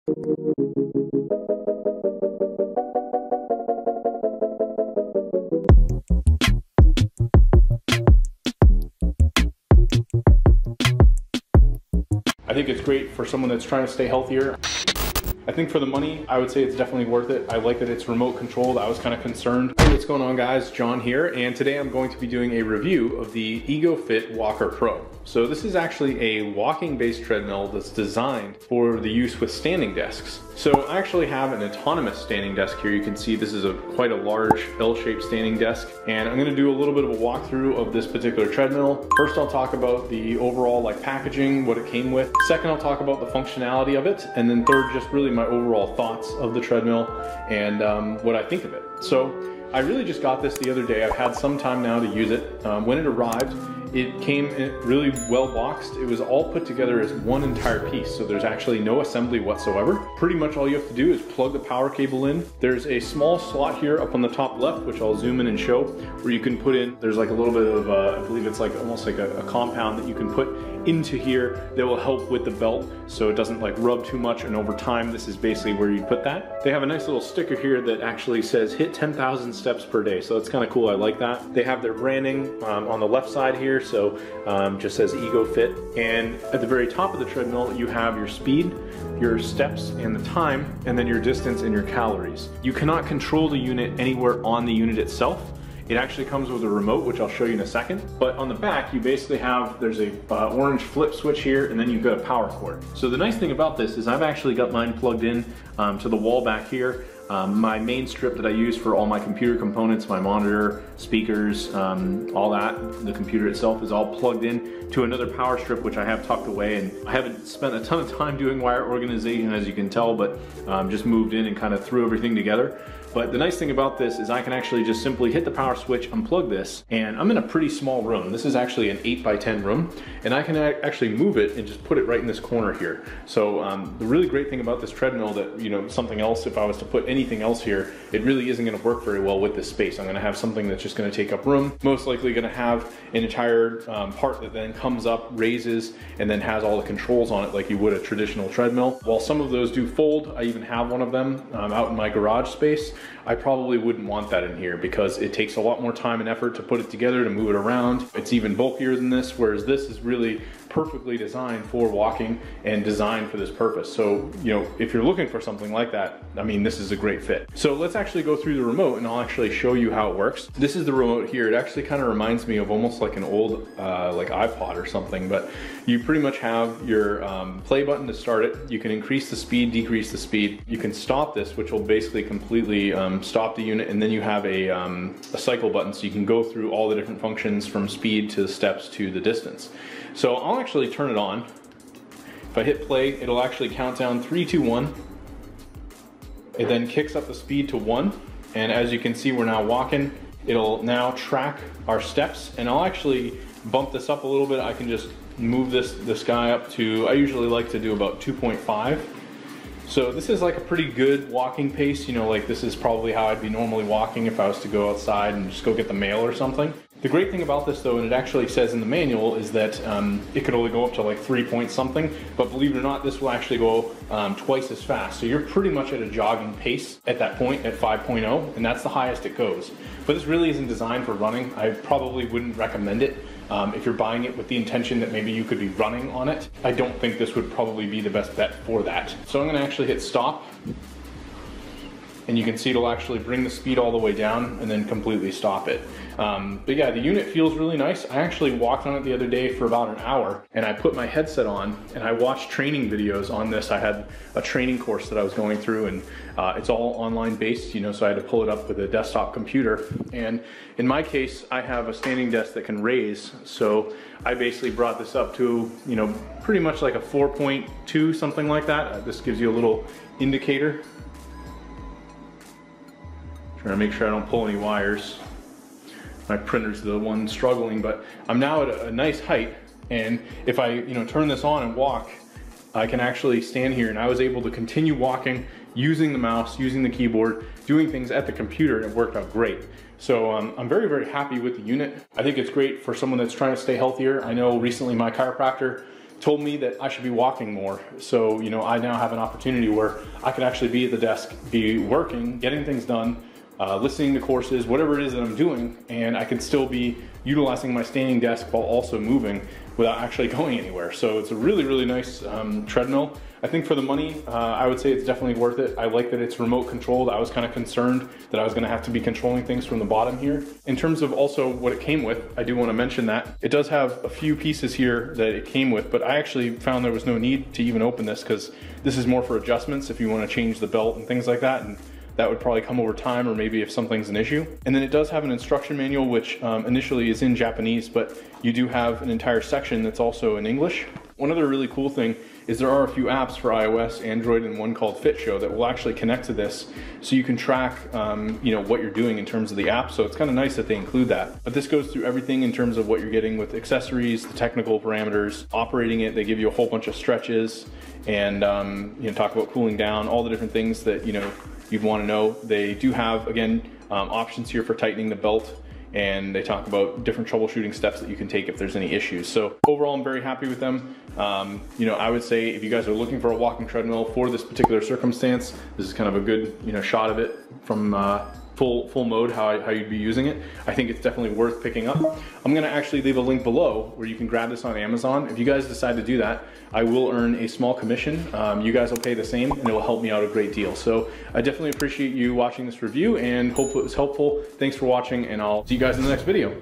I think it's great for someone that's trying to stay healthier. I think for the money, I would say it's definitely worth it. I like that it's remote controlled. I was kind of concerned. Hey, what's going on, guys? John here, and today I'm going to be doing a review of the EgoFit Walker Pro. So this is actually a walking-based treadmill that's designed for the use with standing desks. So I actually have an autonomous standing desk here. You can see this is quite a large L-shaped standing desk, and I'm going to do a little bit of a walkthrough of this particular treadmill. First, I'll talk about the overall packaging, what it came with. Second, I'll talk about the functionality of it, and then third, just really my overall thoughts of the treadmill and what I think of it. So I really just got this the other day. I've had some time now to use it. When it arrived, it came really well boxed. It was all put together as one entire piece, so there's actually no assembly whatsoever. Pretty much all you have to do is plug the power cable in. There's a small slot here up on the top left, which I'll zoom in and show, where you can put in, there's like a little bit of, I believe it's almost like a compound that you can put into here that will help with the belt so it doesn't rub too much, and over time this is basically where you put that. They have a nice little sticker here that actually says hit 10,000 steps per day, so that's kind of cool. I like that. They have their branding on the left side here, so just says EgoFit, and at the very top of the treadmill you have your speed, your steps and the time, and then your distance and your calories. You cannot control the unit anywhere on the unit itself. It actually comes with a remote, which I'll show you in a second. But on the back, you basically have, there's a orange flip switch here, and then you've got a power cord. So the nice thing about this is I've actually got mine plugged in to the wall back here. My main strip that I use for all my computer components, my monitor, speakers, all that, the computer itself is all plugged in to another power strip, which I have tucked away. And I haven't spent a ton of time doing wire organization, as you can tell, but just moved in and kind of threw everything together. But the nice thing about this is I can actually just simply hit the power switch, unplug this, and I'm in a pretty small room. This is actually an 8x10 room, and I can actually move it and just put it right in this corner here. So the really great thing about this treadmill that, something else, if I was to put anything else here, it really isn't gonna work very well with this space. I'm gonna have something that's just gonna take up room, most likely gonna have an entire part that then comes up, raises, and then has all the controls on it like you would a traditional treadmill. While some of those do fold, I even have one of them out in my garage space. I probably wouldn't want that in here because it takes a lot more time and effort to put it together, to move it around. It's even bulkier than this, whereas this is really perfectly designed for walking and designed for this purpose. So, if you're looking for something like that, I mean, this is a great fit. So let's actually go through the remote and I'll actually show you how it works. This is the remote here. It actually kind of reminds me of almost like an old iPod or something, but you pretty much have your play button to start it. You can increase the speed, decrease the speed. You can stop this, which will basically completely stop the unit, and then you have a cycle button, so you can go through all the different functions from speed to the steps to the distance. So I'll actually turn it on. If I hit play, it'll actually count down 3, 2, 1. It then kicks up the speed to 1, and as you can see, we're now walking. It'll now track our steps, and I'll actually bump this up a little bit. I can just move this guy up to, I usually like to do about 2.5. So this is like a pretty good walking pace. This is probably how I'd be normally walking if I was to go outside and just go get the mail or something. The great thing about this, though, and it actually says in the manual, is that it could only go up to 3 point something, but believe it or not, this will actually go twice as fast. So you're pretty much at a jogging pace at that point at 5.0, and that's the highest it goes. But this really isn't designed for running. I probably wouldn't recommend it. If you're buying it with the intention that maybe you could be running on it, I don't think this would probably be the best bet for that. So I'm gonna actually hit stop, and you can see it'll actually bring the speed all the way down and then completely stop it. But yeah, the unit feels really nice. I actually walked on it the other day for about an hour, and I put my headset on and I watched training videos on this. I had a training course that I was going through, and it's all online based, so I had to pull it up with a desktop computer. And in my case, I have a standing desk that can raise, so I basically brought this up to, pretty much like a 4.2, something like that. This gives you a little indicator. Trying to make sure I don't pull any wires. My printer's the one struggling, but I'm now at a nice height, and if I turn this on and walk, I can actually stand here, and I was able to continue walking using the mouse, using the keyboard, doing things at the computer, and it worked out great. So I'm very, very happy with the unit. I think it's great for someone that's trying to stay healthier. I know recently my chiropractor told me that I should be walking more. So, you know, I now have an opportunity where I could actually be at the desk, be working, getting things done, listening to courses, whatever it is that I'm doing, and I can still be utilizing my standing desk while also moving without actually going anywhere. So it's a really, really nice treadmill. I think for the money, I would say it's definitely worth it. I like that it's remote controlled. I was kind of concerned that I was gonna have to be controlling things from the bottom here. In terms of also what it came with, I do wanna mention that it does have a few pieces here that it came with, but I actually found there was no need to even open this because this is more for adjustments if you wanna change the belt and things like that. And that would probably come over time, or maybe if something's an issue. And then it does have an instruction manual, which initially is in Japanese, but you do have an entire section that's also in English. One other really cool thing is there are a few apps for iOS, Android, and one called Fit Show that will actually connect to this, so you can track you know, what you're doing in terms of the app. So it's kind of nice that they include that. But this goes through everything in terms of what you're getting with accessories, the technical parameters, operating it. They give you a whole bunch of stretches, and you know, talk about cooling down, all the different things that you know you'd want to know. They do have, again, options here for tightening the belt, and they talk about different troubleshooting steps that you can take if there's any issues. So overall, I'm very happy with them. You know, I would say if you guys are looking for a walking treadmill for this particular circumstance, this is kind of a good, you know, shot of it from full mode, how you'd be using it. I think it's definitely worth picking up. I'm gonna actually leave a link below where you can grab this on Amazon. If you guys decide to do that, I will earn a small commission. You guys will pay the same, and it will help me out a great deal. So I definitely appreciate you watching this review and hope it was helpful. Thanks for watching, and I'll see you guys in the next video.